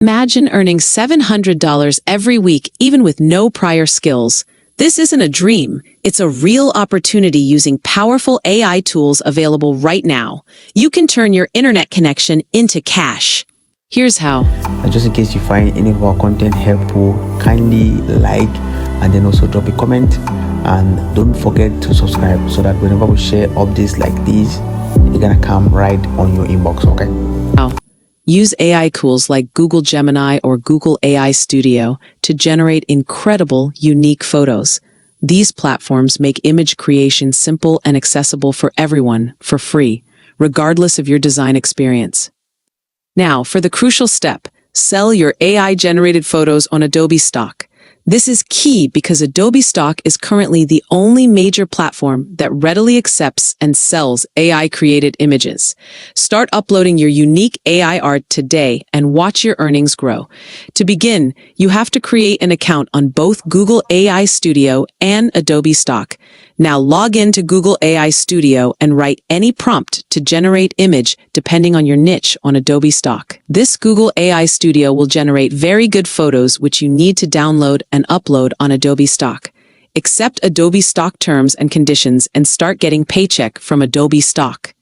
Imagine earning $700 every week even with no prior skills. This isn't a dream, it's a real opportunity using powerful AI tools available right now. You can turn your internet connection into cash. Here's how. Just in case you find any of our content helpful, kindly like and then also drop a comment, and don't forget to subscribe so that whenever we share updates like these, it's gonna come right on your inbox. Okay? Now, use AI tools like Google Gemini or Google AI Studio to generate incredible, unique photos. These platforms make image creation simple and accessible for everyone for free, regardless of your design experience. Now, for the crucial step, sell your AI-generated photos on Adobe Stock. This is key because Adobe Stock is currently the only major platform that readily accepts and sells AI-created images. Start uploading your unique AI art today and watch your earnings grow. To begin, you have to create an account on both Google AI Studio and Adobe Stock. Now log in to Google AI Studio and write any prompt to generate image depending on your niche on Adobe Stock. This Google AI Studio will generate very good photos which you need to download and upload on Adobe Stock. Accept Adobe Stock terms and conditions and start getting paycheck from Adobe Stock.